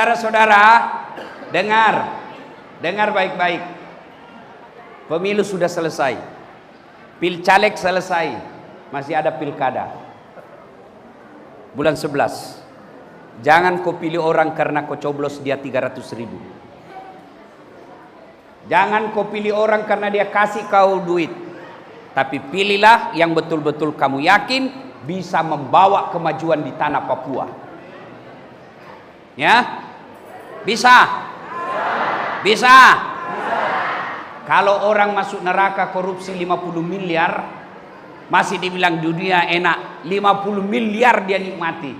Saudara-saudara, dengar baik-baik. Pemilu sudah selesai, pilcaleg selesai, masih ada pilkada. Bulan 11. Jangan kau pilih orang karena kau coblos dia 300.000. Jangan kau pilih orang karena dia kasih kau duit. Tapi pilihlah yang betul-betul kamu yakin bisa membawa kemajuan di tanah Papua. Ya? Bisa? Bisa? Kalau orang masuk neraka korupsi 50 miliar, masih dibilang dunia enak, 50 miliar dia nikmati.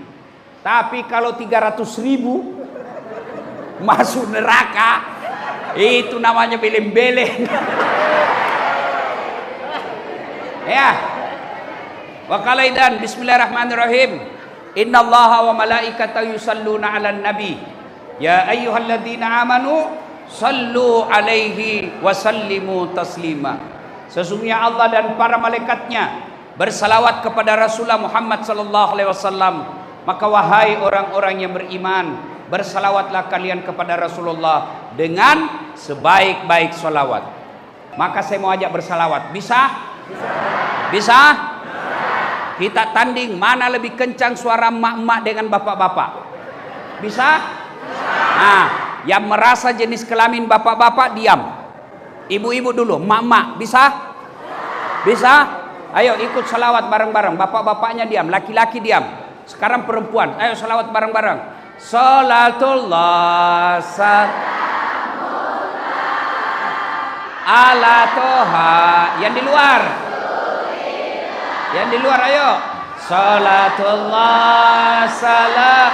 Tapi kalau 300.000 masuk neraka, itu namanya beleng-beleng. Ya. Wa qalaidan bismillahirrahmanirrahim. Innallaha wa malaikatahu yusalluna 'alan nabi. Ya ayyuhalladzina amanu sallu 'alaihi wa sallimu taslima. Sesungguhnya Allah dan para malaikatnya bersalawat kepada Rasulullah Muhammad sallallahu alaihi wasallam. Maka wahai orang-orang yang beriman, bersalawatlah kalian kepada Rasulullah dengan sebaik-baik salawat. Maka saya mau ajak bersalawat. Bisa? Bisa? Kita tanding mana lebih kencang suara emak-emak dengan bapak-bapak. Bisa? Nah, yang merasa jenis kelamin bapak-bapak diam. Ibu-ibu dulu, emak-emak. Bisa? Bisa? Ayo ikut salawat bareng-bareng. Bapak-bapaknya diam, laki-laki diam. Sekarang perempuan, ayo salawat bareng-bareng. Salatullah ala toha. Yang di luar, yang di luar ayo. Salatullah salam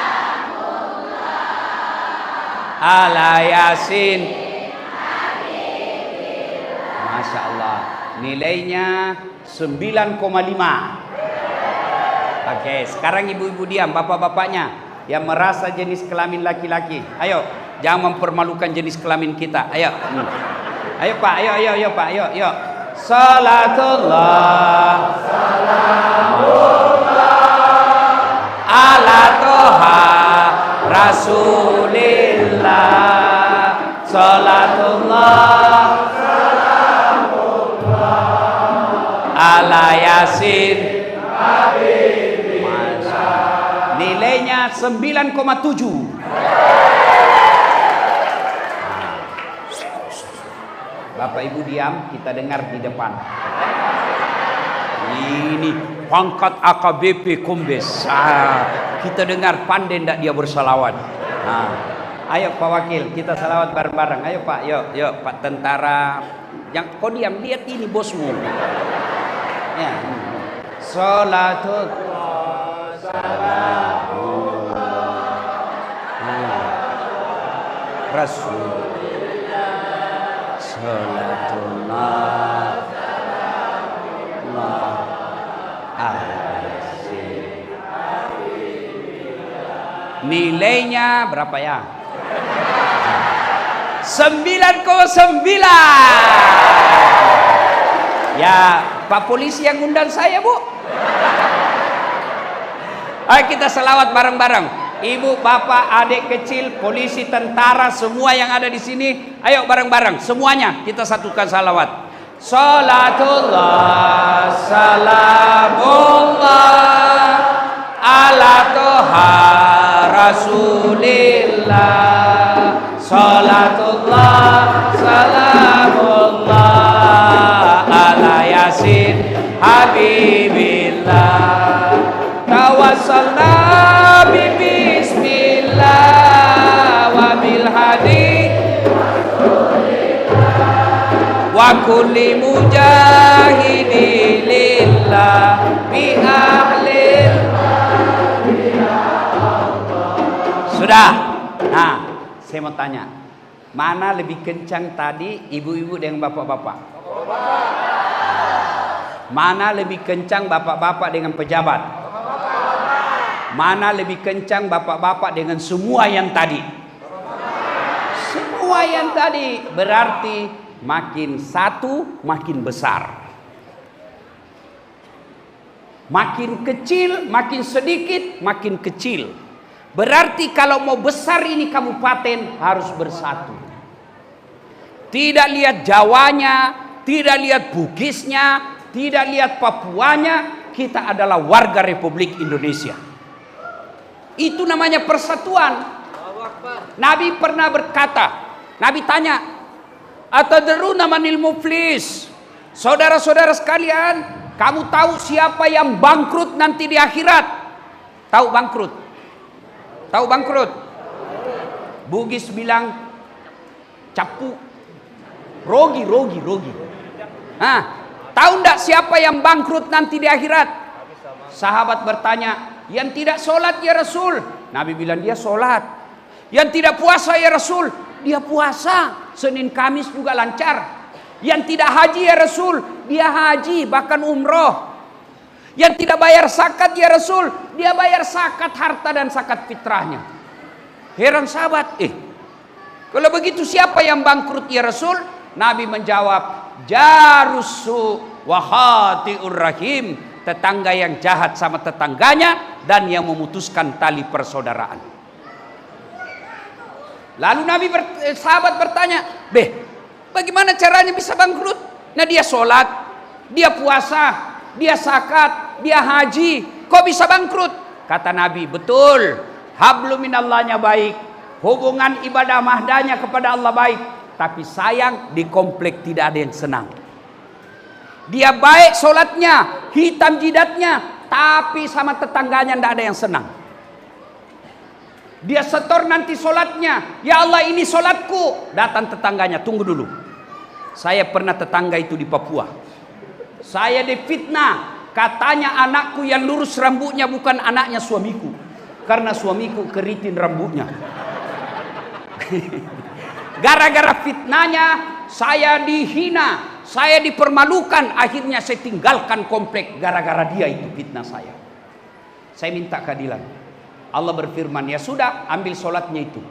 ala yasin. Masya Allah, nilainya 9,5. Oke, sekarang ibu-ibu diam, bapak-bapaknya yang merasa jenis kelamin laki-laki. Ayo, jangan mempermalukan jenis kelamin kita. Ayo. Ayo Pak, ayo Pak, ayo. Salatullah salamullah ala toha rasulillah. Salatullah salamullah ala yasin. Nilainya 9,7. Bapak Ibu diam, kita dengar di depan. Ini pangkat AKBP Kombes. Kita dengar pandai ndak dia bersalawat. Ayo Pak Wakil, kita salawat bareng-bareng. Ayo Pak, yuk Pak Tentara. Yang kau diam, lihat ini bosmu. Ya. Salatullah salamullah Rasulullah. Salatullah salamullah alaihi. Nilainya berapa ya? 9,9. Ya, Pak polisi yang undang saya, Bu. Ayo kita selawat bareng-bareng. Ibu, bapak, adik kecil, polisi, tentara, semua yang ada di sini, ayo bareng-bareng semuanya kita satukan salawat. Salatullah salamullah ala toha rasulillah. Salatullah salamullah ala yasin habibillah. Tawassalna bismillah wa bil hadi wa kulli mujahidi lillah bi ahlil. Sudah. Nah, saya mau tanya, mana lebih kencang tadi, ibu-ibu dengan bapak-bapak? Mana lebih kencang bapak-bapak dengan pejabat? Mana lebih kencang bapak-bapak dengan semua yang tadi? Semua yang tadi. Berarti makin satu makin besar. Makin kecil makin sedikit makin kecil. Berarti kalau mau besar ini kabupaten harus bersatu. Tidak lihat Jawanya, tidak lihat Bugisnya, tidak lihat Papuanya, kita adalah warga Republik Indonesia. Itu namanya persatuan. Nabi pernah berkata, Nabi tanya, "Atadruna manil muflis?" Saudara-saudara sekalian, kamu tahu siapa yang bangkrut nanti di akhirat? Tahu bangkrut? Tahu bangkrut? Bugis bilang capu, rogi. Tahu enggak siapa yang bangkrut nanti di akhirat? Sahabat bertanya, yang tidak sholat ya Rasul. Nabi bilang dia sholat. Yang tidak puasa ya Rasul, dia puasa. Senin Kamis juga lancar. Yang tidak haji ya Rasul, dia haji bahkan umroh. Yang tidak bayar zakat ya Rasul, dia bayar zakat harta dan zakat fitrahnya. Heran sahabat, kalau begitu siapa yang bangkrut ya Rasul? Nabi menjawab, jarusu wahatiur rahim, tetangga yang jahat sama tetangganya dan yang memutuskan tali persaudaraan. Lalu sahabat bertanya, bagaimana caranya bisa bangkrut? Nah dia sholat, dia puasa, dia zakat, dia haji, kok bisa bangkrut? Kata Nabi, betul, hablum minallahnya baik, hubungan ibadah mahdanya kepada Allah baik, tapi sayang di komplek tidak ada yang senang. Dia baik sholatnya, hitam jidatnya, tapi sama tetangganya tidak ada yang senang. Dia setor nanti sholatnya, ya Allah ini sholatku. Datang tetangganya, tunggu dulu. Saya pernah tetangga itu di Papua. Saya difitnah, katanya anakku yang lurus rambutnya bukan anaknya suamiku, karena suamiku keriting rambutnya. Gara-gara fitnahnya saya dihina, saya dipermalukan. Akhirnya saya tinggalkan komplek gara-gara dia itu fitnah saya. Saya minta keadilan. Allah berfirman, ya sudah, ambil sholatnya itu.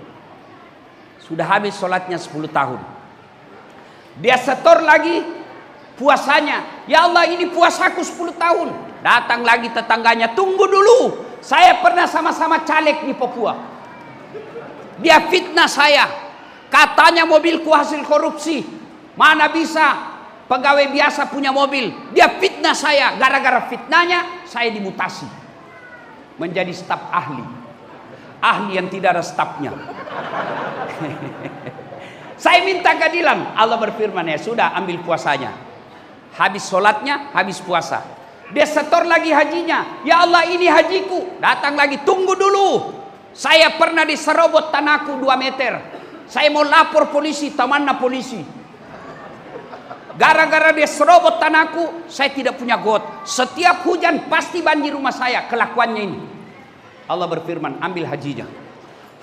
Sudah habis sholatnya 10 tahun. Dia setor lagi puasanya. Ya Allah ini puasaku 10 tahun. Datang lagi tetangganya, tunggu dulu. Saya pernah sama-sama caleg di Papua. Dia fitnah saya. Katanya mobilku hasil korupsi. Mana bisa pegawai biasa punya mobil. Dia fitnah saya. Gara-gara fitnahnya saya dimutasi menjadi staf ahli. Ahli yang tidak ada stafnya. Saya minta keadilan. Allah berfirman, ya sudah, ambil puasanya. Habis sholatnya, habis puasa. Dia setor lagi hajinya. Ya Allah ini hajiku. Datang lagi, tunggu dulu. Saya pernah diserobot tanahku 2 meter. Saya mau lapor polisi, tamanna polisi. Gara-gara dia serobot tanahku, saya tidak punya got. Setiap hujan pasti banjir rumah saya. Kelakuannya ini. Allah berfirman, ambil hajinya.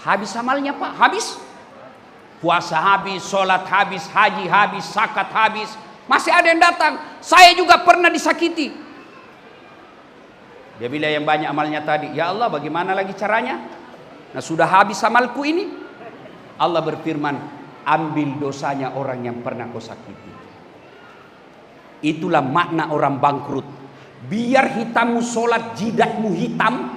Habis amalnya Pak, habis. Puasa habis, sholat habis, haji habis, zakat habis. Masih ada yang datang. Saya juga pernah disakiti. Dia bilang yang banyak amalnya tadi, ya Allah bagaimana lagi caranya? Nah sudah habis amalku ini. Allah berfirman, ambil dosanya orang yang pernah kau sakiti. Itulah makna orang bangkrut. Biar hitammu sholat, jidatmu hitam.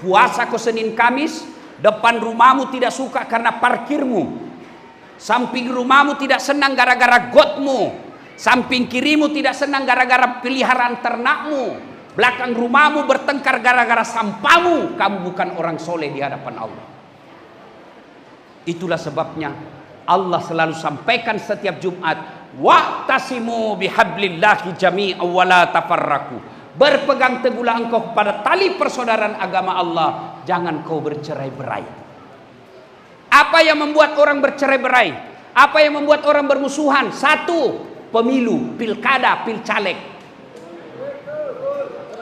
Puasa kau Senin Kamis, depan rumahmu tidak suka karena parkirmu. Samping rumahmu tidak senang gara-gara gotmu. Samping kirimu tidak senang gara-gara peliharaan ternakmu. Belakang rumahmu bertengkar gara-gara sampahmu. Kamu bukan orang soleh di hadapan Allah. Itulah sebabnya Allah selalu sampaikan setiap Jumat, wa'tasimu bihablillahi jami'an wa la tafarraqu. Berpegang teguhlah engkau kepada tali persaudaraan agama Allah, jangan kau bercerai-berai. Apa yang membuat orang bercerai-berai? Apa yang membuat orang bermusuhan? Satu, pemilu, pilkada, pilcaleg.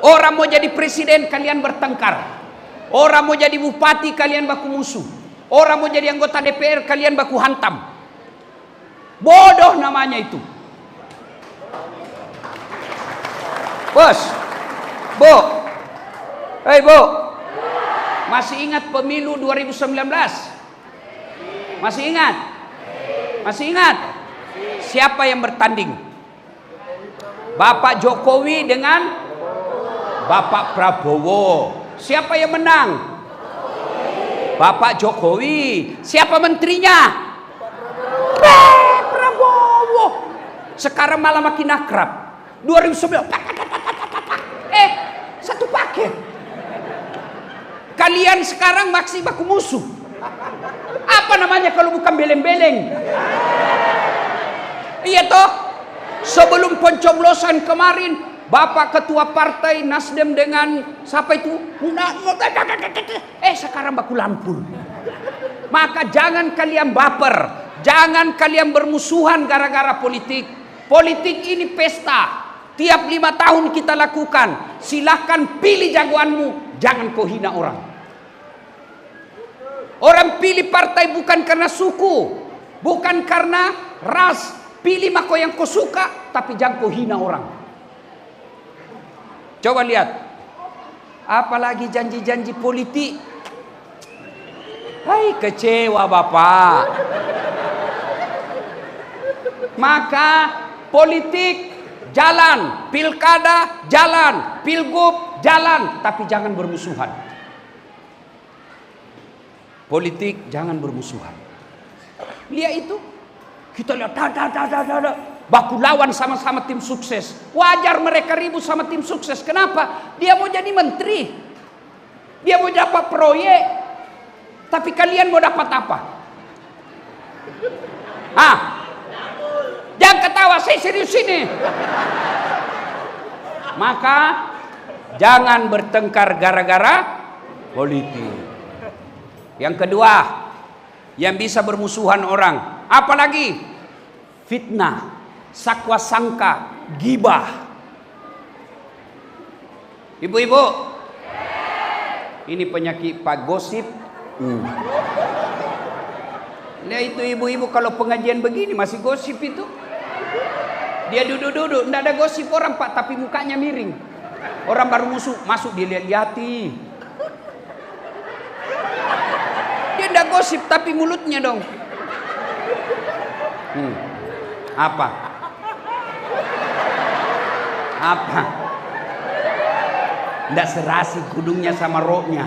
Orang mau jadi presiden, kalian bertengkar. Orang mau jadi bupati, kalian baku musuh. Orang mau jadi anggota DPR, kalian baku hantam. Bodoh namanya itu. Bos, Bu, hei Bu, masih ingat pemilu 2019? Masih ingat? Masih ingat? Siapa yang bertanding? Bapak Jokowi dengan Bapak Prabowo. Siapa yang menang? Bapak Jokowi. Siapa menterinya? Prabowo. Sekarang malah makin akrab. 2009. Satu paket. Kalian sekarang masih baku musuh. Apa namanya kalau bukan beleng-beleng? Iya toh? Sebelum pencoblosan kemarin, Bapak Ketua Partai Nasdem dengan siapa itu? Sekarang baku lampul. Maka jangan kalian baper, jangan kalian bermusuhan gara-gara politik. Politik ini pesta. Tiap 5 tahun kita lakukan. Silahkan pilih jagoanmu, jangan kau hina orang. Orang pilih partai bukan karena suku, bukan karena ras. Pilih mako yang kau suka, tapi jangan kau hina orang. Coba lihat, apalagi janji-janji politik. Hai, kecewa Bapak. Maka politik jalan, pilkada jalan, pilgub jalan, tapi jangan bermusuhan. Politik jangan bermusuhan. Lihat itu, kita lihat baku lawan sama-sama tim sukses. Wajar mereka ribut sama tim sukses. Kenapa? Dia mau jadi menteri, dia mau dapat proyek, tapi kalian mau dapat apa? Jangan ketawa, saya serius ini. Maka jangan bertengkar gara-gara politik. Yang kedua, yang bisa bermusuhan orang, apalagi fitnah, sakwa sangka, gibah. Ibu-ibu, ini penyakit Pak Gosip. Lihat itu ibu-ibu kalau pengajian begini masih gosip itu. Dia duduk-duduk, tidak ada gosip orang Pak, tapi mukanya miring. Orang baru masuk dilihat-lihati. Dia tidak gosip tapi mulutnya dong. Apa? Tidak serasi kudungnya sama roknya.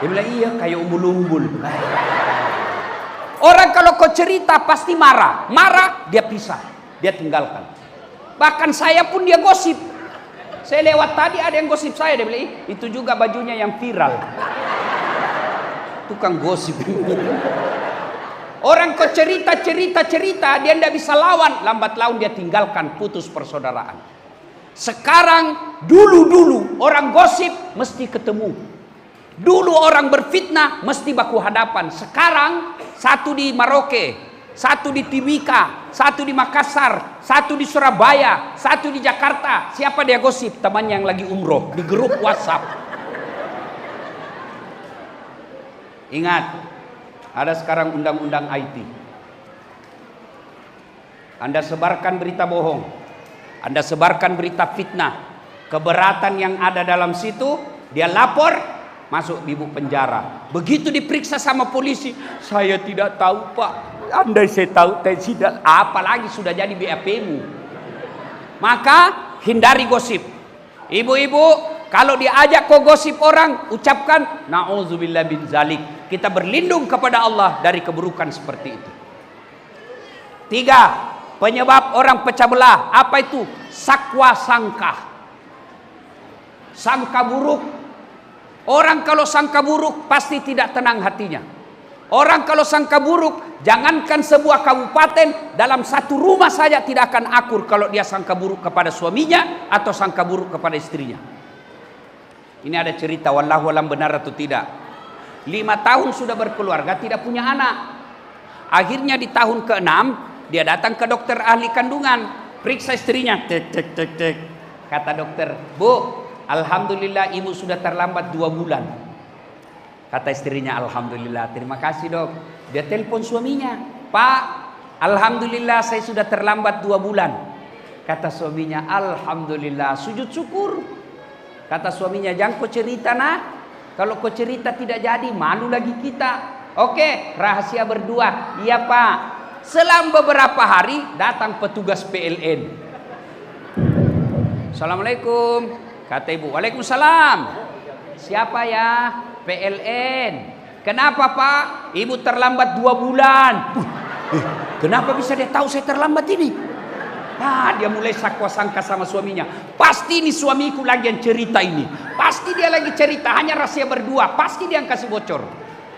Dia bilang iya kayak umbul-umbul. Orang kalau kau cerita pasti marah. Marah dia pisah, dia tinggalkan. Bahkan saya pun dia gosip. Saya lewat tadi ada yang gosip saya, dia bilang itu juga bajunya yang viral. Tukang gosip. Orang kau cerita, dia tidak bisa lawan. Lambat laun dia tinggalkan, putus persaudaraan. Sekarang, dulu orang gosip mesti ketemu. Dulu orang berfitnah mesti baku hadapan. Sekarang, satu di Maroke, satu di Timika, satu di Makassar, satu di Surabaya, satu di Jakarta. Siapa dia gosip? Temannya yang lagi umroh di grup WhatsApp. Ingat, ada sekarang undang-undang IT. Anda sebarkan berita bohong, Anda sebarkan berita fitnah, keberatan yang ada dalam situ, dia lapor, masuk ibu penjara. Begitu diperiksa sama polisi, saya tidak tahu Pak. Andai saya tahu, tidak. Apalagi sudah jadi BAP-mu. Maka hindari gosip. Ibu-ibu, kalau diajak kau gosip orang, ucapkan na'udzubillah bin zalik. Kita berlindung kepada Allah dari keburukan seperti itu. 3, penyebab orang pecah belah. Apa itu? Sakwa sangka. Sangka buruk. Orang kalau sangka buruk pasti tidak tenang hatinya. Orang kalau sangka buruk, jangankan sebuah kabupaten, dalam satu rumah saja tidak akan akur kalau dia sangka buruk kepada suaminya atau sangka buruk kepada istrinya. Ini ada cerita, wallahu alam benar atau tidak. 5 tahun sudah berkeluarga, tidak punya anak. Akhirnya di tahun ke-6, dia datang ke dokter ahli kandungan. Periksa istrinya. Tek. Kata dokter, Bu, alhamdulillah ibu sudah terlambat 2 bulan. Kata istrinya, alhamdulillah, terima kasih dok. Dia telepon suaminya, Pak, alhamdulillah saya sudah terlambat 2 bulan. Kata suaminya, alhamdulillah, sujud syukur. Kata suaminya, jangan kau cerita nah. Kalau kau cerita tidak jadi, malu lagi kita. Oke, rahasia berdua. Iya Pak. Selang beberapa hari datang petugas PLN. Assalamualaikum. Kata ibu, waalaikumsalam. Siapa ya? PLN. Kenapa Pak? Ibu terlambat 2 bulan. Kenapa bisa dia tahu saya terlambat ini? Nah, dia mulai sakwa sangka sama suaminya. Pasti ini suamiku lagi yang cerita ini. Pasti dia lagi cerita, hanya rahasia berdua. Pasti dia yang kasih bocor.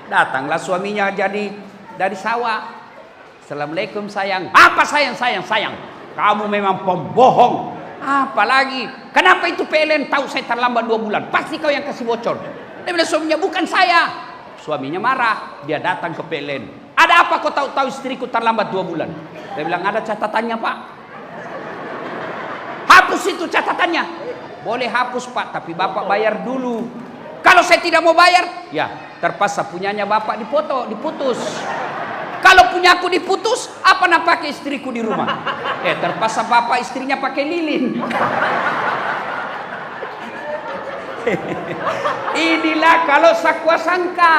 Datanglah suaminya jadi dari sawah. Assalamualaikum sayang. Apa sayang? Kamu memang pembohong. Apalagi? Kenapa itu PLN tahu saya terlambat 2 bulan? Pasti kau yang kasih bocor. Dia bilang suaminya, bukan saya. Suaminya marah, dia datang ke PLN. Ada apa kau tahu istriku terlambat 2 bulan? Dia bilang ada catatannya Pak. Hapus itu catatannya. Boleh hapus Pak, tapi Bapak bayar dulu. Kalau saya tidak mau bayar, ya terpaksa punyanya Bapak diputus. Kalau punya aku diputus, apa nak pakai istriku di rumah? Terpaksa Bapak istrinya pakai lilin. Inilah kalau sakwa sangka,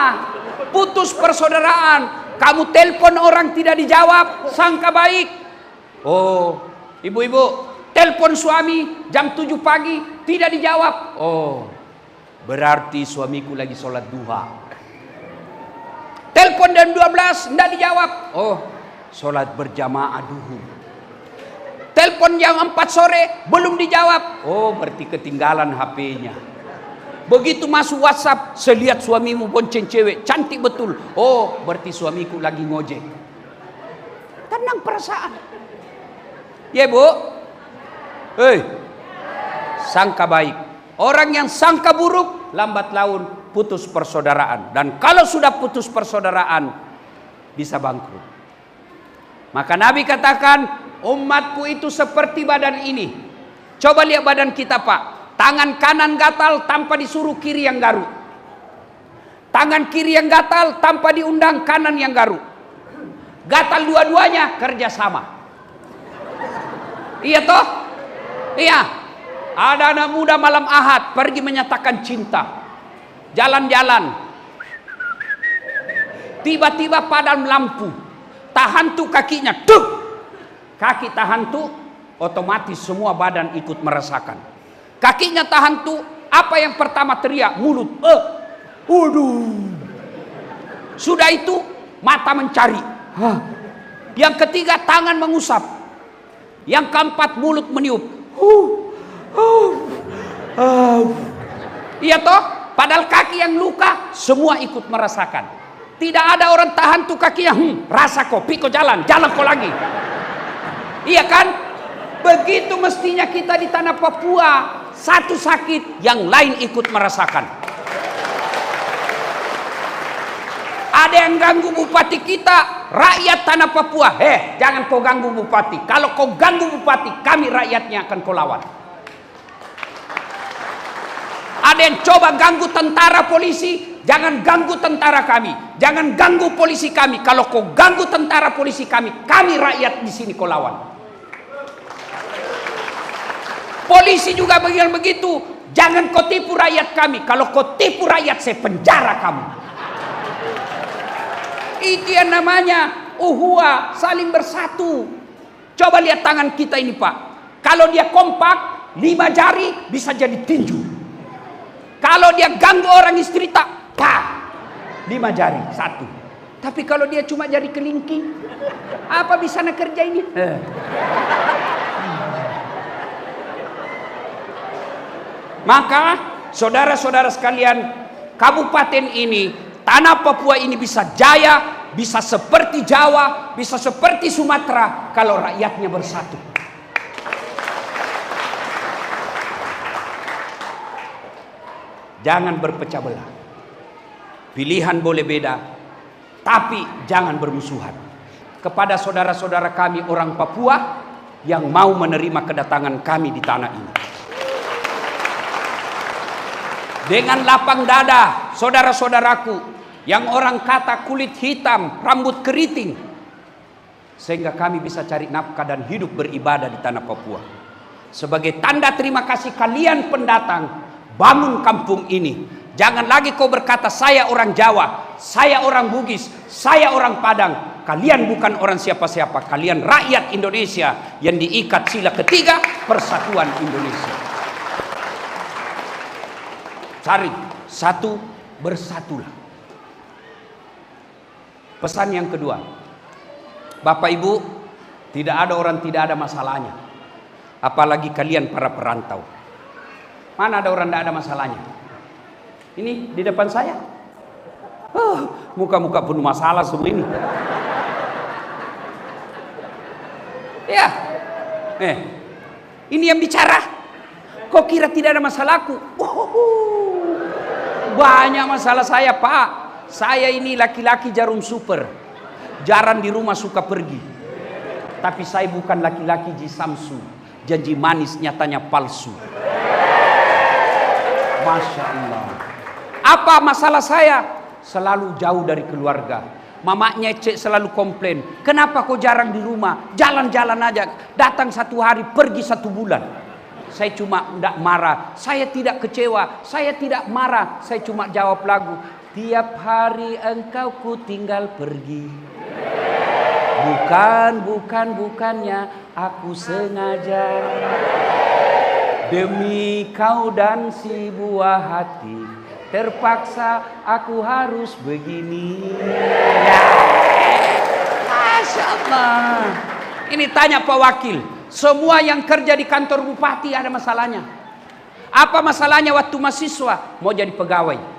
putus persaudaraan. Kamu telepon orang tidak dijawab, sangka baik. Oh, ibu-ibu, telepon suami jam 7 pagi tidak dijawab. Oh, berarti suamiku lagi sholat duha. Telepon jam 12 tidak dijawab. Oh, sholat berjamaah duhur. Telepon jam 4 sore belum dijawab. Oh, berarti ketinggalan HP-nya. Begitu masuk WhatsApp, saya lihat suamimu bonceng cewek, cantik betul. Oh, berarti suamiku lagi ngojek. Tenang perasaan. Ya Bu. Sangka baik. Orang yang sangka buruk, lambat laun putus persaudaraan. Dan kalau sudah putus persaudaraan, bisa bangkrut. Maka Nabi katakan, umatku itu seperti badan ini. Coba lihat badan kita Pak. Tangan kanan gatal tanpa disuruh kiri yang garuk. Tangan kiri yang gatal tanpa diundang kanan yang garuk. Gatal dua-duanya kerja sama. Iya toh? Iya. Ada anak muda malam Ahad pergi menyatakan cinta. Jalan-jalan. Tiba-tiba padam lampu. Tahan tuh kakinya. Duk! Kaki tahan tuh, otomatis semua badan ikut merasakan. Kakinya tahan tuh, apa yang pertama teriak? Mulut. Sudah itu mata mencari. Yang ketiga tangan mengusap. Yang keempat mulut meniup. Iya toh? Padahal kaki yang luka semua ikut merasakan. Tidak ada orang tahan tuh kakinya. Rasa kok, piko jalan kok lagi. Iya kan? Begitu mestinya kita di tanah Papua. Satu sakit, yang lain ikut merasakan. Ada yang ganggu bupati kita, rakyat tanah Papua. Jangan kau ganggu bupati. Kalau kau ganggu bupati, kami rakyatnya akan kau lawan. Ada yang coba ganggu tentara polisi, jangan ganggu tentara kami. Jangan ganggu polisi kami. Kalau kau ganggu tentara polisi kami rakyat di sini kau lawan. Polisi juga begitu. Jangan kau tipu rakyat kami. Kalau kau tipu rakyat, saya penjara kamu. Itu yang namanya uhuwa, saling bersatu. Coba lihat tangan kita ini Pak. Kalau dia kompak, 5 jari bisa jadi tinju. Kalau dia ganggu orang istri tak, 5 jari, 1. Tapi kalau dia cuma jari kelingking, apa bisa nak kerja ini? Maka saudara-saudara sekalian, kabupaten ini, tanah Papua ini bisa jaya, bisa seperti Jawa, bisa seperti Sumatera kalau rakyatnya bersatu. Jangan berpecah belah. Pilihan boleh beda, tapi jangan bermusuhan. Kepada saudara-saudara kami orang Papua yang mau menerima kedatangan kami di tanah ini, dengan lapang dada, saudara-saudaraku yang orang kata kulit hitam, rambut keriting, sehingga kami bisa cari nafkah dan hidup beribadah di tanah Papua. Sebagai tanda terima kasih kalian pendatang, bangun kampung ini. Jangan lagi kau berkata saya orang Jawa, saya orang Bugis, saya orang Padang. Kalian bukan orang siapa-siapa, kalian rakyat Indonesia yang diikat sila ketiga Persatuan Indonesia. Cari satu, bersatulah. Pesan yang kedua, Bapak Ibu, tidak ada orang tidak ada masalahnya. Apalagi kalian para perantau. Mana ada orang tidak ada masalahnya? Ini di depan saya. Muka-muka penuh masalah semua ini. Ya. Ini yang bicara. Kok kira tidak ada masalahku? Banyak masalah saya, Pak. Saya ini laki-laki jarum super. Jarang di rumah suka pergi. Tapi saya bukan laki-laki jisamsu. Janji manis nyatanya palsu. Masya Allah. Apa masalah saya? Selalu jauh dari keluarga. Mamanya cek selalu komplain. Kenapa kau jarang di rumah? Jalan-jalan aja. Datang 1 hari, pergi 1 bulan. Saya cuma tidak marah. Saya tidak kecewa. Saya tidak marah. Saya cuma jawab lagu. Tiap hari engkau ku tinggal pergi. Bukannya aku sengaja. Demi kau dan si buah hati, terpaksa aku harus begini. Ya. Masya Allah. Ini tanya Pak Wakil. Semua yang kerja di kantor bupati ada masalahnya. Apa masalahnya waktu mahasiswa? Mau jadi pegawai.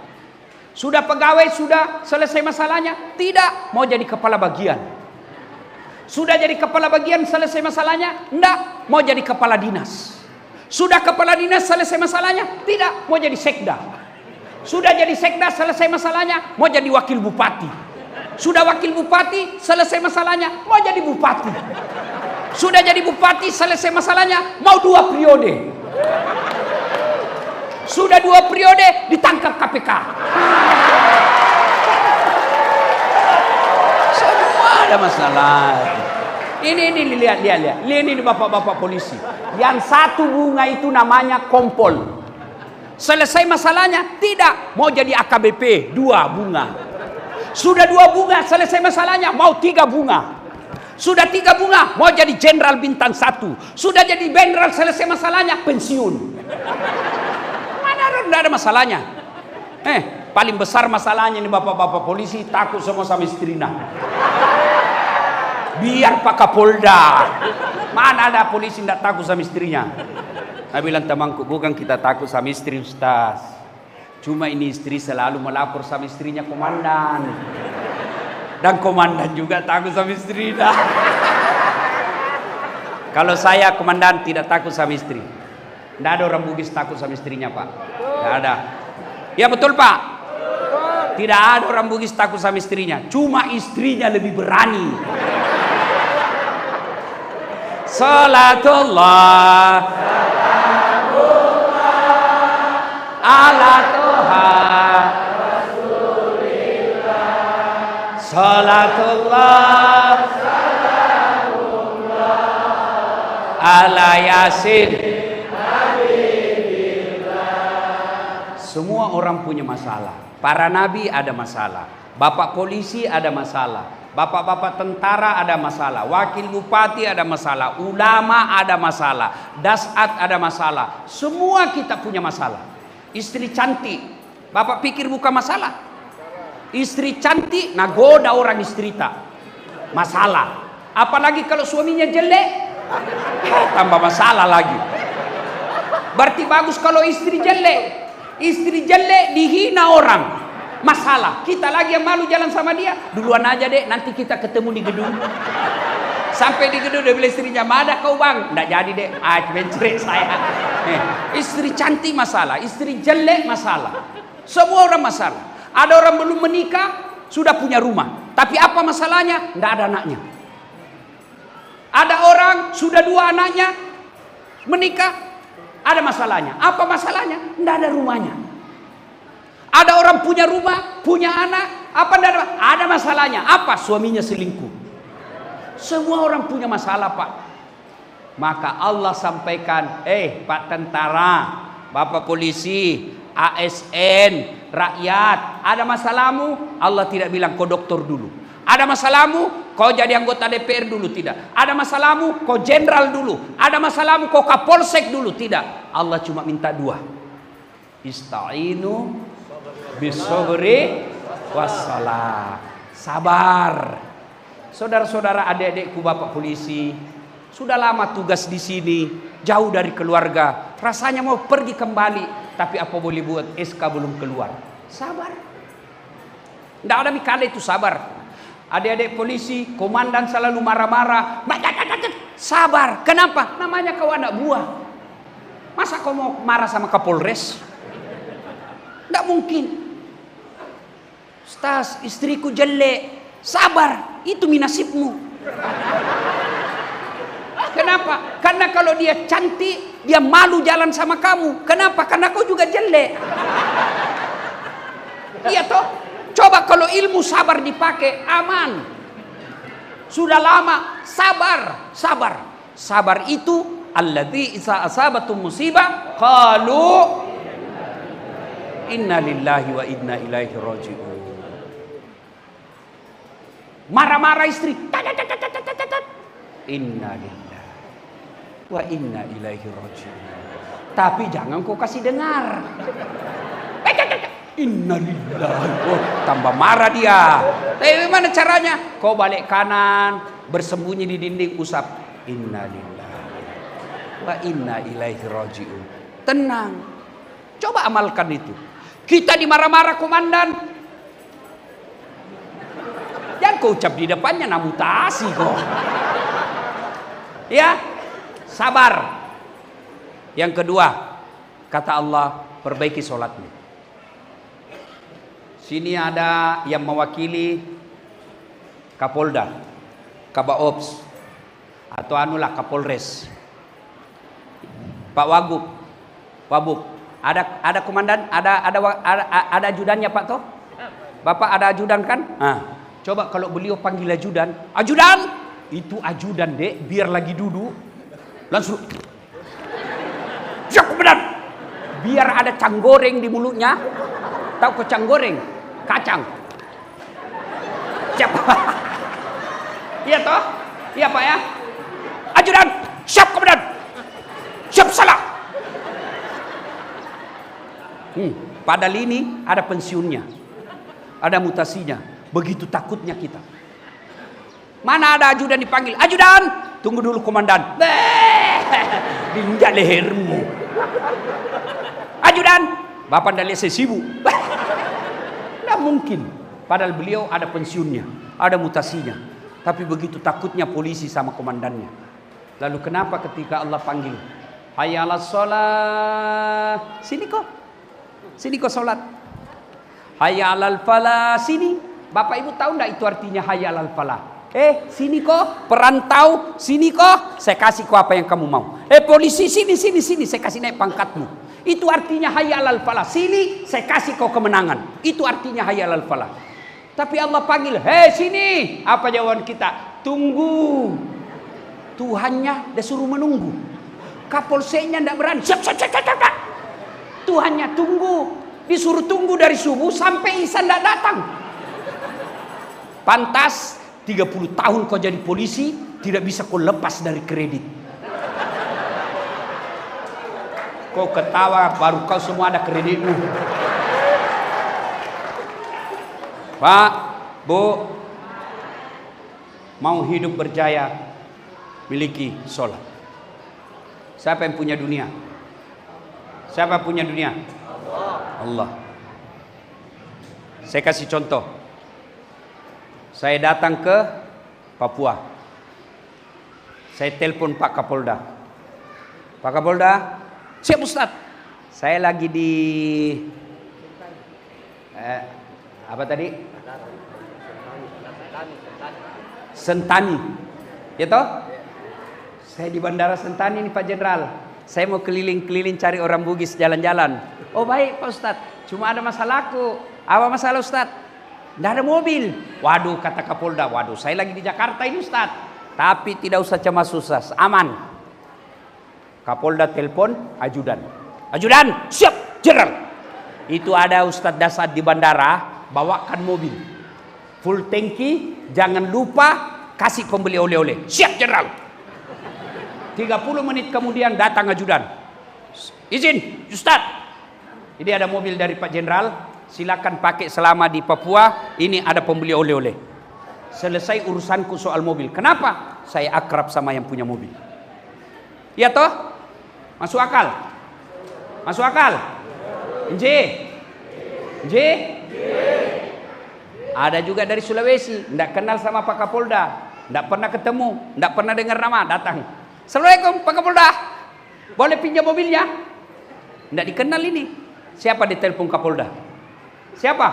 Sudah pegawai, sudah selesai masalahnya? Tidak, mau jadi kepala bagian. Sudah jadi kepala bagian, selesai masalahnya? Tidak, mau jadi kepala dinas. Sudah kepala dinas, selesai masalahnya? Tidak, mau jadi sekda. Sudah jadi sekda, selesai masalahnya? Mau jadi wakil bupati. Sudah wakil bupati, selesai masalahnya? Mau jadi bupati. Sudah jadi bupati, selesai masalahnya? Mau 2 periode. Sudah 2 periode, ditangkap KPK. Semua ada masalah. Ini lihat. Ini bapak-bapak polisi. Yang 1 bunga itu namanya kompol. Selesai masalahnya? Tidak. Mau jadi AKBP, 2 bunga. Sudah 2 bunga, selesai masalahnya? Mau 3 bunga. Sudah 3 bunga, mau jadi jenderal bintang 1. Sudah jadi jenderal, selesai masalahnya? Pensiun. Tidak ada masalahnya. Paling besar masalahnya ini bapak-bapak polisi takut semua sama istrinya. Biar Pak Kapolda. Mana ada polisi tidak takut sama istrinya? Saya bilang temanku, bukan kita takut sama istri Ustaz. Cuma ini istri selalu melapor sama istrinya komandan. Dan komandan juga takut sama istrinya. Kalau saya komandan tidak takut sama istri. Tidak ada orang Bugis takut sama istrinya, Pak. Tidak ada. Ya betul, Pak. Tidak ada orang Bugis takut sama istrinya. Cuma istrinya lebih berani. Salatullah ala Toha Salatullah ala Yasin. Semua orang punya masalah. Para nabi ada masalah. Bapak polisi ada masalah. Bapak-bapak tentara ada masalah. Wakil bupati ada masalah. Ulama ada masalah. Dasat ada masalah. Semua kita punya masalah. Istri cantik, bapak pikir bukan masalah? Istri cantik nagoda orang istri tak masalah. Apalagi kalau suaminya jelek, tambah masalah lagi. Berarti bagus kalau istri jelek. Istri jelek dihina orang, masalah. Kita lagi yang malu jalan sama dia. Duluan aja dek, nanti kita ketemu di gedung. Sampai di gedung dia bilang istrinya, "Mana kau bang?" "Nggak jadi dek, mencerai saya." Istri cantik masalah, istri jelek masalah. Semua orang masalah. Ada orang belum menikah sudah punya rumah, tapi apa masalahnya? Nggak ada anaknya. Ada orang sudah 2 anaknya menikah. Ada masalahnya. Apa masalahnya? Tidak ada rumahnya. Ada orang punya rumah, punya anak. Apa tidak ada? Ada masalahnya. Apa? Suaminya selingkuh. Semua orang punya masalah, Pak. Maka Allah sampaikan, Pak tentara, Bapak polisi, ASN, rakyat, ada masalahmu? Allah tidak bilang kau dokter dulu. Ada masalahmu? Kau jadi anggota DPR dulu, tidak. Ada masalahmu? Kau jenderal dulu. Ada masalahmu? Kau kapolsek dulu, tidak. Allah cuma minta 2. Ista'inu bisobri wassalah. Sabar. Saudara-saudara, adik-adikku, bapak polisi, sudah lama tugas di sini, jauh dari keluarga. Rasanya mau pergi kembali, tapi apa boleh buat, SK belum keluar. Sabar. Tidak ada mikada itu sabar. Adik-adik polisi, komandan selalu marah-marah. Sabar. Kenapa? Namanya kau anak buah. Masa kau mau marah sama Kapolres? Tidak mungkin. Ustaz, istriku jelek. Sabar, itu nasibmu. Kenapa? Karena kalau dia cantik, dia malu jalan sama kamu. Kenapa? Karena kau juga jelek. Iya toh? Coba kalau ilmu sabar dipakai, aman. Sudah lama, sabar. Sabar itu alladzi idza asabatum musibah qalu inna lillahi wa inna ilaihi raji'un. Marah-marah istri, inna lillahi wa inna ilaihi raji'un. Tapi jangan kau kasih dengar. Inna lillahi. Oh, tambah marah dia. Tapi gimana caranya? Kau balik kanan, bersembunyi di dinding, usap. Inna lillahi wa inna ilaihi raji'un. Tenang. Coba amalkan itu. Kita dimarah-marah komandan. Jangan kau ucap di depannya, namutasi kok. Ya, sabar. Yang kedua, kata Allah, perbaiki sholatmu. Sini ada yang mewakili Kapolda, Kabaops, atau anulah Kapolres. Pak Wabub, ada komandan, ada ajudannya Pak toh? Bapak ada ajudan kan? Coba kalau beliau panggil ajudan, itu ajudan dek, biar lagi duduk, langsung, siap komandan, biar ada canggoreng di mulutnya, tahu kok canggoreng? Kacang. Siap. Iya toh? Iya Pak ya? Ajudan, siap komandan. Siap salah. Padahal ini ada pensiunnya. Ada mutasinya. Begitu takutnya kita. Mana ada ajudan dipanggil? Ajudan, tunggu dulu komandan. Diinjak lehermu. Ajudan, bapak ndak lihat saya sibuk. Tidak mungkin. Padahal beliau ada pensiunnya, ada mutasinya. Tapi begitu takutnya polisi sama komandannya. Lalu kenapa ketika Allah panggil, hayya 'alas shalah, sini kok sholat. Hayya 'alal falah, sini. Bapak Ibu tahu enggak itu artinya hayya 'alal falah? Sini kok, perantau, sini kok, saya kasih kau apa yang kamu mau. Polisi, sini, saya kasih naik pangkatmu. Itu artinya hayya 'alal falah. Sini, saya kasih kau kemenangan. Itu artinya hayya 'alal falah. Tapi Allah panggil, sini. Apa jawaban kita? Tunggu. Tuhannya dia suruh menunggu. Kapolseknya tidak berani. Siap. Tuhannya tunggu. Disuruh tunggu dari subuh sampai isya tidak datang. Pantas 30 tahun kau jadi polisi, tidak bisa kau lepas dari kredit. Kau ketawa, baru kau semua ada kreditmu. Pak, Bu, mau hidup berjaya, miliki sholat. Siapa yang punya dunia? Siapa punya dunia? Allah. Saya kasih contoh. Saya datang ke Papua. Saya telepon Pak Kapolda. Pak Kapolda, siap Ustaz. Saya lagi di apa tadi? Sentani. Ya toh? Saya di Bandara Sentani nih Pak Jenderal. Saya mau keliling-keliling cari orang Bugis jalan-jalan. Oh baik Pak Ustadz, cuma ada masalahku. Apa masalah Ustadz? Tidak ada mobil. Waduh kata Kapolda, waduh saya lagi di Jakarta ini Ustadz. Tapi tidak usah cemas susah, aman. Kapolda telepon ajudan. Ajudan, siap Jenderal. Itu ada Ustadz Dasad di bandara, bawakan mobil. Full tangki, jangan lupa kasih pembeli oleh-oleh. Siap Jenderal. 30 menit kemudian datang ajudan. Izin, Ustaz. Ini ada mobil dari Pak Jenderal. silakan pakai selama di Papua. Ini ada pembeli oleh-oleh. Selesai urusanku soal mobil. Kenapa? Saya akrab sama yang punya mobil. Iya toh? Masuk akal? Masuk akal? J. Ada juga dari Sulawesi, tidak kenal sama Pak Kapolda, tidak pernah ketemu, tidak pernah dengar nama, datang. Assalamualaikum Pak Kapolda, boleh pinjam mobilnya? Tidak dikenal ini. Siapa ditelepon Kapolda? Siapa?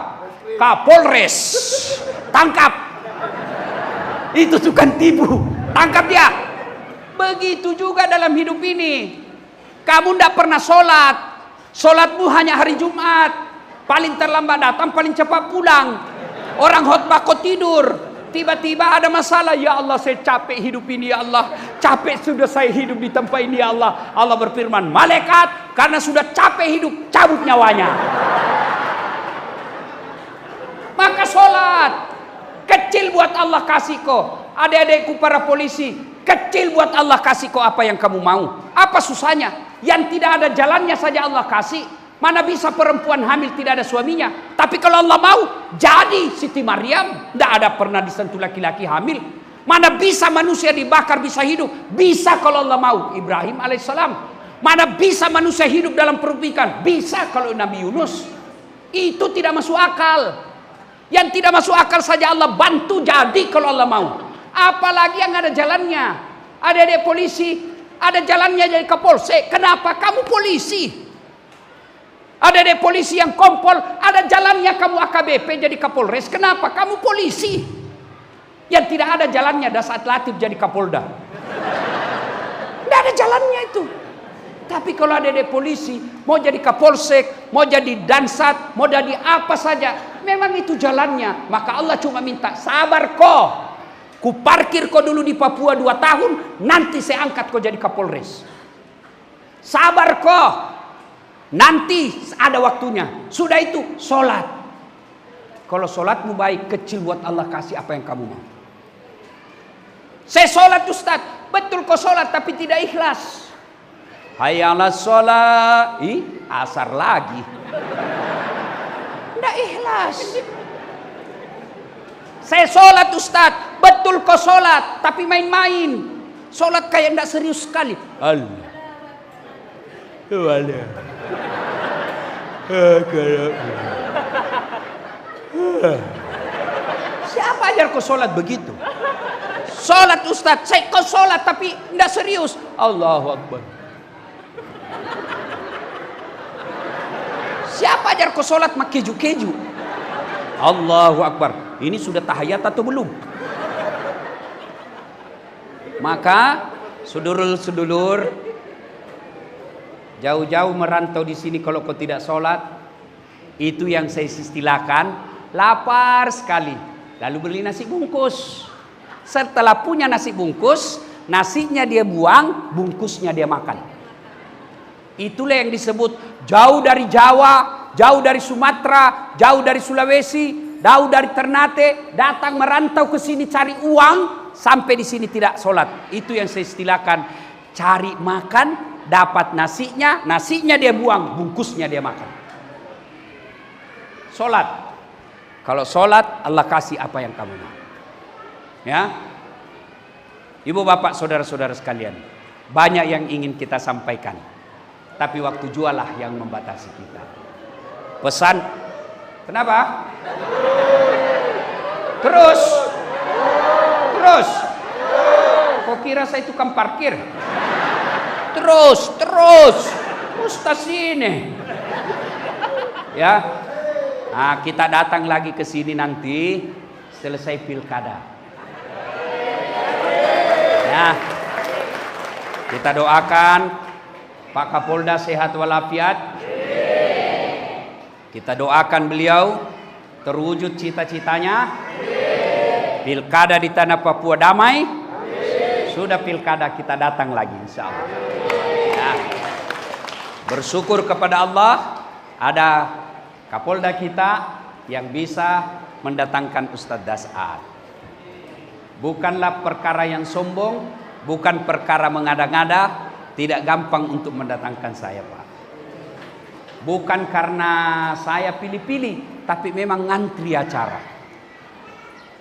Kapolres. Tangkap. Itu tukang tipu. Tangkap dia. Begitu juga dalam hidup ini. Kamu tidak pernah sholat. Sholatmu hanya hari Jumat. Paling terlambat datang, paling cepat pulang. Orang khotbah kau tidur. Tiba-tiba ada masalah. Ya Allah, saya capek hidup ini ya Allah. Capek sudah saya hidup di tempat ini ya Allah. Allah berfirman, malaikat karena sudah capek hidup, cabut nyawanya. Maka sholat. Kecil buat Allah kasih kau. Adik-adikku para polisi, kecil buat Allah kasih kau apa yang kamu mau. Apa susahnya? Yang tidak ada jalannya saja Allah kasih. Mana bisa perempuan hamil tidak ada suaminya? Tapi kalau Allah mau, jadi Siti Maryam. Tidak ada pernah disentuh laki-laki hamil. Mana bisa manusia dibakar bisa hidup? Bisa kalau Allah mau. Ibrahim alaihissalam. Mana bisa manusia hidup dalam perut ikan? Bisa kalau Nabi Yunus. Itu tidak masuk akal. Yang tidak masuk akal saja Allah bantu jadi kalau Allah mau. Apalagi yang ada jalannya. Ada polisi, ada jalannya jadi Kapolsek. Kenapa? Kamu polisi. Ada polisi yang kompol, ada jalannya kamu AKBP jadi Kapolres. Kenapa? Kamu polisi. Yang tidak ada jalannya Dasat Latif jadi Kapolda. Tidak ada jalannya itu. Tapi kalau ada polisi, mau jadi Kapolsek, mau jadi Dansat, mau jadi apa saja, memang itu jalannya. Maka Allah cuma minta sabar kau. Ku parkir kau dulu di Papua 2 tahun, nanti saya angkat kau jadi Kapolres. Sabar kau. Nanti ada waktunya. Sudah itu sholat. Kalau sholatmu baik, kecil buat Allah kasih apa yang kamu mau. Saya sholat Ustaz. Betul kau sholat tapi tidak ikhlas. Hayya 'alas sholat. Asar lagi. Tidak ikhlas. Saya sholat Ustaz. Betul kau sholat tapi main-main. Sholat kayak tidak serius sekali. Allah. Siapa ajar kau sholat begitu? Sholat Ustaz, kau sholat tapi tidak serius. Allahu Akbar. Siapa ajar kau sholat mak keju-keju? Allahu Akbar. Ini sudah tahiyat atau belum? Maka sedulur-sedulur, jauh-jauh merantau di sini kalau kau tidak sholat, itu yang saya istilahkan lapar sekali. Lalu beli nasi bungkus. Setelah punya nasi bungkus, nasinya dia buang, bungkusnya dia makan. Itulah yang disebut jauh dari Jawa, jauh dari Sumatera, jauh dari Sulawesi, jauh dari Ternate, datang merantau ke sini cari uang, sampai di sini tidak sholat. Itu yang saya istilahkan cari makan. Dapat nasinya dia buang, bungkusnya dia makan. Sholat. Kalau sholat, Allah kasih apa yang kamu mau. Ya, ibu bapak saudara-saudara sekalian, banyak yang ingin kita sampaikan, tapi waktu jualah yang membatasi kita. Pesan, kenapa? Terus. Kok kira saya tukang parkir? Terus Ustaz ini. Ya. Nah, kita datang lagi ke sini nanti selesai pilkada. Ya. Kita doakan Pak Kapolda sehat walafiat. Kita doakan beliau terwujud cita-citanya. Pilkada di tanah Papua damai. Sudah pilkada kita datang lagi insyaallah. Bersyukur kepada Allah ada Kapolda kita yang bisa mendatangkan Ustadz Dasat. Bukanlah perkara yang sombong, bukan perkara mengada-ngada, tidak gampang untuk mendatangkan saya Pak. Bukan karena saya pilih-pilih, tapi memang ngantri acara.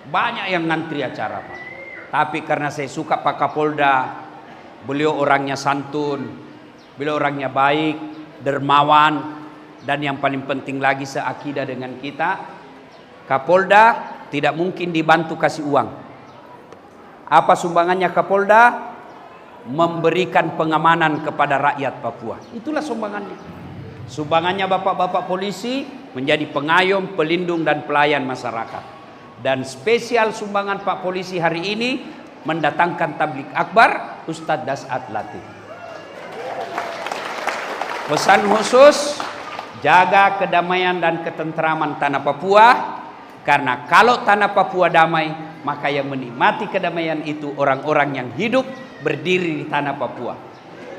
Banyak yang ngantri acara, Pak. Tapi karena saya suka Pak Kapolda, beliau orangnya santun, beliau orangnya baik, dermawan, dan yang paling penting lagi seakidah dengan kita. Kapolda tidak mungkin dibantu kasih uang. Apa sumbangannya Kapolda? Memberikan pengamanan kepada rakyat Papua. Itulah sumbangannya. Sumbangannya bapak-bapak polisi menjadi pengayom, pelindung dan pelayan masyarakat. Dan spesial sumbangan Pak Polisi hari ini mendatangkan tablik akbar Ustadz Das'ad Latif. Pesan khusus, jaga kedamaian dan ketentraman tanah Papua, karena kalau tanah Papua damai, maka yang menikmati kedamaian itu orang-orang yang hidup berdiri di tanah Papua.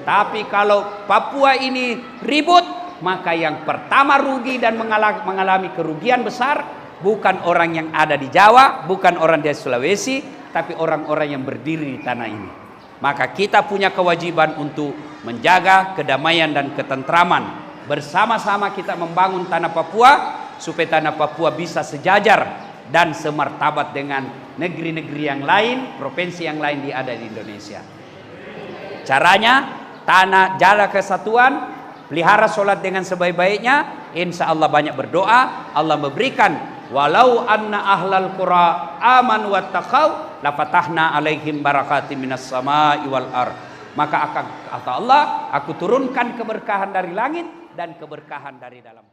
Tapi kalau Papua ini ribut, maka yang pertama rugi dan mengalami kerugian besar bukan orang yang ada di Jawa, bukan orang di Sulawesi, tapi orang-orang yang berdiri di tanah ini. Maka kita punya kewajiban untuk menjaga kedamaian dan ketentraman. Bersama-sama kita membangun tanah Papua supaya tanah Papua bisa sejajar dan semartabat dengan negeri-negeri yang lain, provinsi yang lain ada di Indonesia. Caranya, jaga kesatuan, pelihara sholat dengan sebaik-baiknya, insya Allah banyak berdoa, Allah memberikan. Walau anna ahlal qura amanu wattaqau lafatahna alaihim barakatim minas sama'i wal ard. Maka kata Allah, aku turunkan keberkahan dari langit dan keberkahan dari dalam